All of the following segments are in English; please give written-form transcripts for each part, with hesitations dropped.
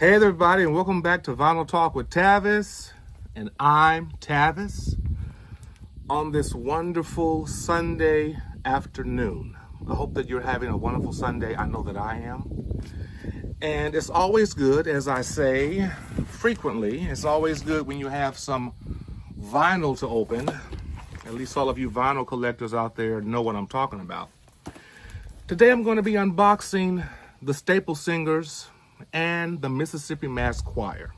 Hey everybody, and welcome back to Vinyl Talk with Tavis. And I'm Tavis on this wonderful Sunday afternoon. I hope that you're having a wonderful Sunday. I know that I am. And it's always good, as I say frequently, it's always good when you have some vinyl to open. At least all of you vinyl collectors out there know what I'm talking about. Today I'm going to be unboxing the Staple Singers and the Mississippi Mass Choir.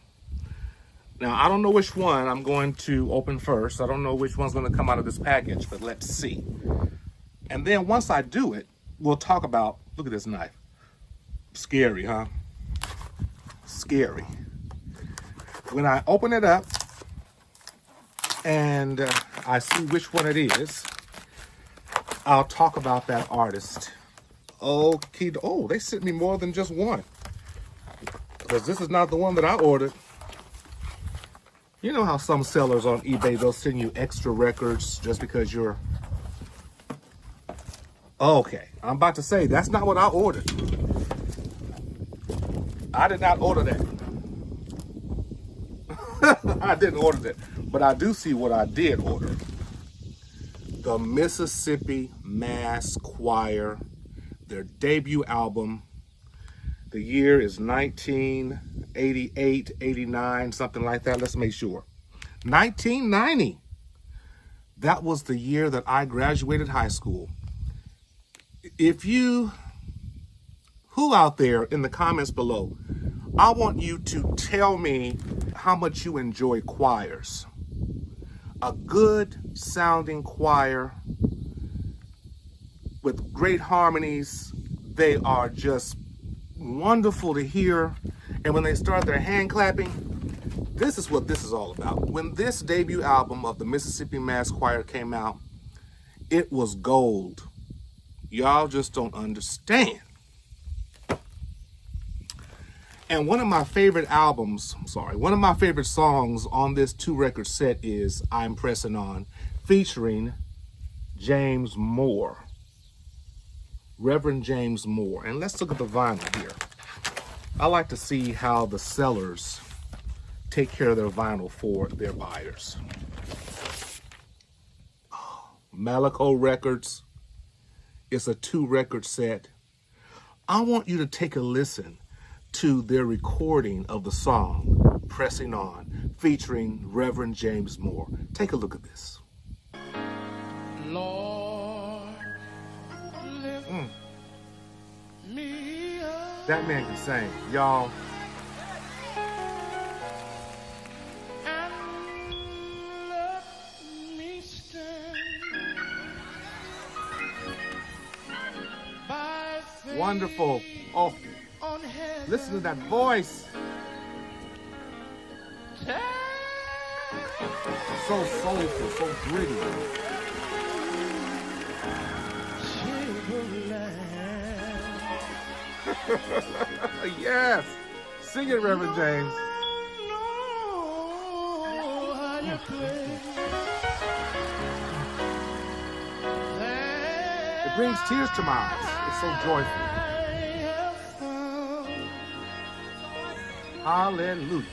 Now, I don't know which one I'm going to open first. I don't know which one's going to come out of this package, but let's see. And then once I do it, we'll talk about, look at this knife. Scary, huh? Scary. When I open it up and I see which one it is, I'll talk about that artist. Okay. Oh, they sent me more than just one, because this is not the one that I ordered. You know how some sellers on eBay, they'll send you extra records just because you're... Okay, I'm about to say, that's not what I ordered. I did not order that. I didn't order that. But I do see what I did order. The Mississippi Mass Choir, their debut album. The year is 1988, 89, something like that. Let's make sure. 1990. That was the year that I graduated high school. Who out there in the comments below, I want you to tell me how much you enjoy choirs. A good sounding choir with great harmonies. They are just wonderful to hear. And when they start their hand clapping, this is what this is all about. When this debut album of the Mississippi Mass Choir came out, it was gold. Y'all just don't understand. And one of my favorite songs on this 2-record set is I'm Pressing On, featuring James Moore. Reverend James Moore. And let's look at the vinyl here. I like to see how the sellers take care of their vinyl for their buyers. Malaco Records. It's a 2-record set. I want you to take a listen to their recording of the song Pressing On, featuring Reverend James Moore. Take a look at this. Lord, lift me up. That man can sing, y'all. And let me stand by faith Wonderful. Oh, on heaven. listen to that voice. So soulful, so gritty. Yes. Sing it, Reverend James. It brings tears to my eyes. It's so joyful. Hallelujah.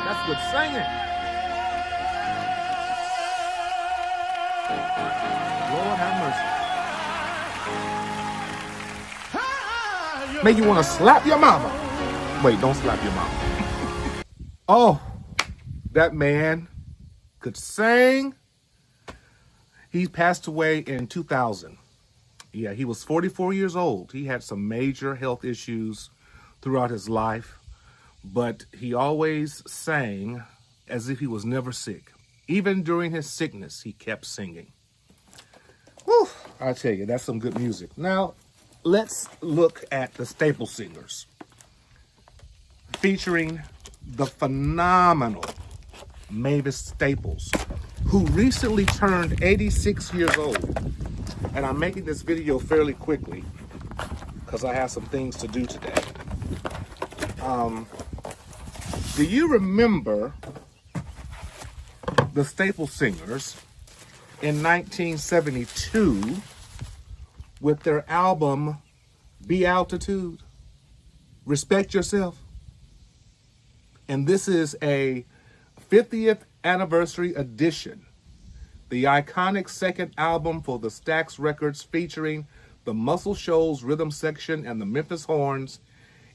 That's good singing. Lord have mercy. Make you want to slap your mama. Wait, don't slap your mama. Oh, that man could sing. He passed away in 2000. Yeah, he was 44 years old. He had some major health issues throughout his life, but he always sang as if he was never sick. Even during his sickness, he kept singing. Whew, I tell you, that's some good music. Now, let's look at the Staple Singers, featuring the phenomenal Mavis Staples, who recently turned 86 years old. And I'm making this video fairly quickly because I have some things to do today. Do you remember the Staple Singers in 1972 with their album Be Altitude, Respect Yourself. And this is a 50th anniversary edition, the iconic second album for the Stax Records featuring the Muscle Shoals rhythm section and the Memphis Horns.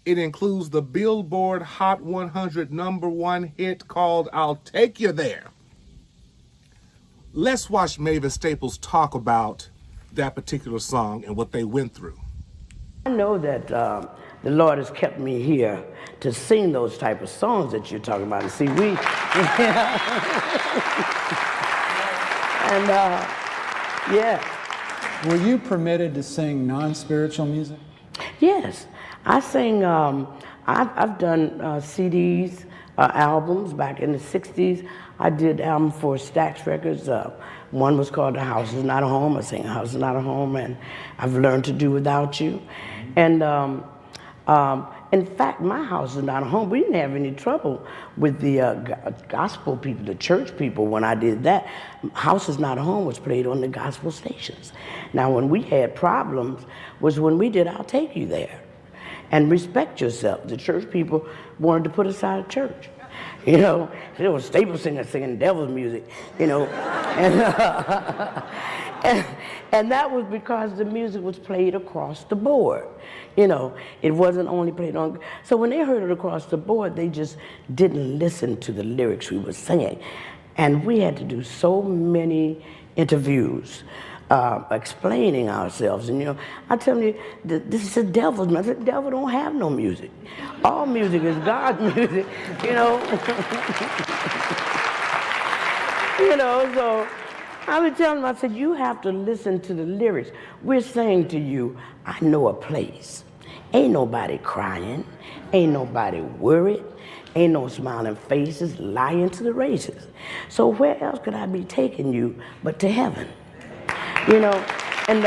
It includes the Billboard Hot 100 #1 hit called I'll Take You There. Let's watch Mavis Staples talk about that particular song and what they went through. I know that the Lord has kept me here to sing those type of songs that you're talking about. And see, and yeah. Were you permitted to sing non-spiritual music? Yes, I sing. I've done CDs, albums back in the '60s. I did album for Stax Records. One was called "The House Is Not a Home." I sang "House Is Not a Home," and I've learned to do without you. And in fact, my house is not a home. We didn't have any trouble with the gospel people, the church people, when I did that. House is Not a Home was played on the gospel stations. Now, when we had problems was when we did I'll Take You There and Respect Yourself. The church people wanted to put us out of church. You know, there was Staple Singers singing devil's music, you know. And that was because the music was played across the board. You know, it wasn't only played on. So when they heard it across the board, they just didn't listen to the lyrics we were singing. And we had to do so many interviews explaining ourselves. And, you know, I tell you, this is the devil's music. The devil don't have no music. All music is God's music, you know. You know, so I would tell them, I said, you have to listen to the lyrics. We're saying to you, I know a place. Ain't nobody crying. Ain't nobody worried. Ain't no smiling faces lying to the races. So where else could I be taking you but to heaven? You know, and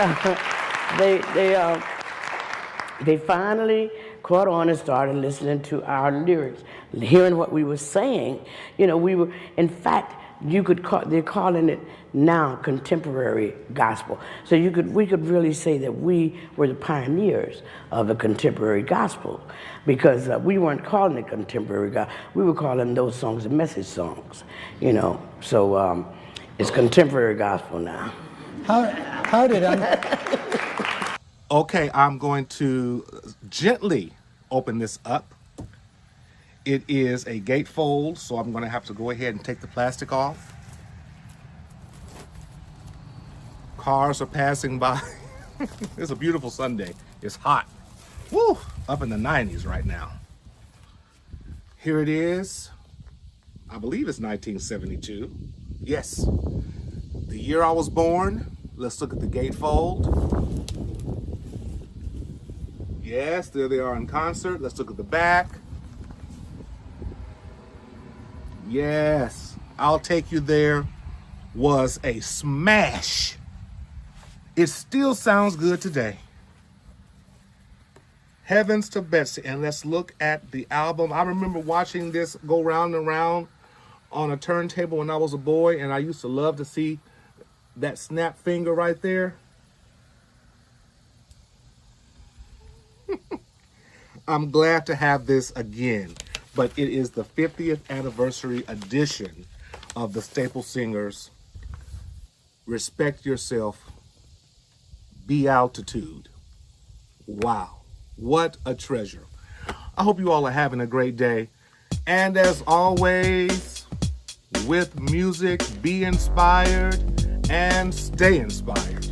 they finally caught on and started listening to our lyrics, hearing what we were saying. You know, we were, in fact, you could call, they're calling it now contemporary gospel. So we could really say that we were the pioneers of the contemporary gospel, because we weren't calling it contemporary gospel. We were calling those songs the message songs, you know. So it's contemporary gospel now. How did I? Okay, I'm going to gently open this up. It is a gatefold, so I'm going to have to go ahead and take the plastic off. Cars are passing by. It's a beautiful Sunday. It's hot. Woo! Up in the 90s right now. Here it is. I believe it's 1972. Yes. The year I was born. Let's look at the gatefold. Yes, there they are in concert. Let's look at the back. Yes, I'll Take You There was a smash. It still sounds good today. Heavens to Betsy. And let's look at the album. I remember watching this go round and round on a turntable when I was a boy, and I used to love to see that snap finger right there. I'm glad to have this again, but it is the 50th anniversary edition of the Staple Singers Respect Yourself, Be Altitude. Wow, what a treasure. I hope you all are having a great day. And as always, with music, be inspired and stay inspired.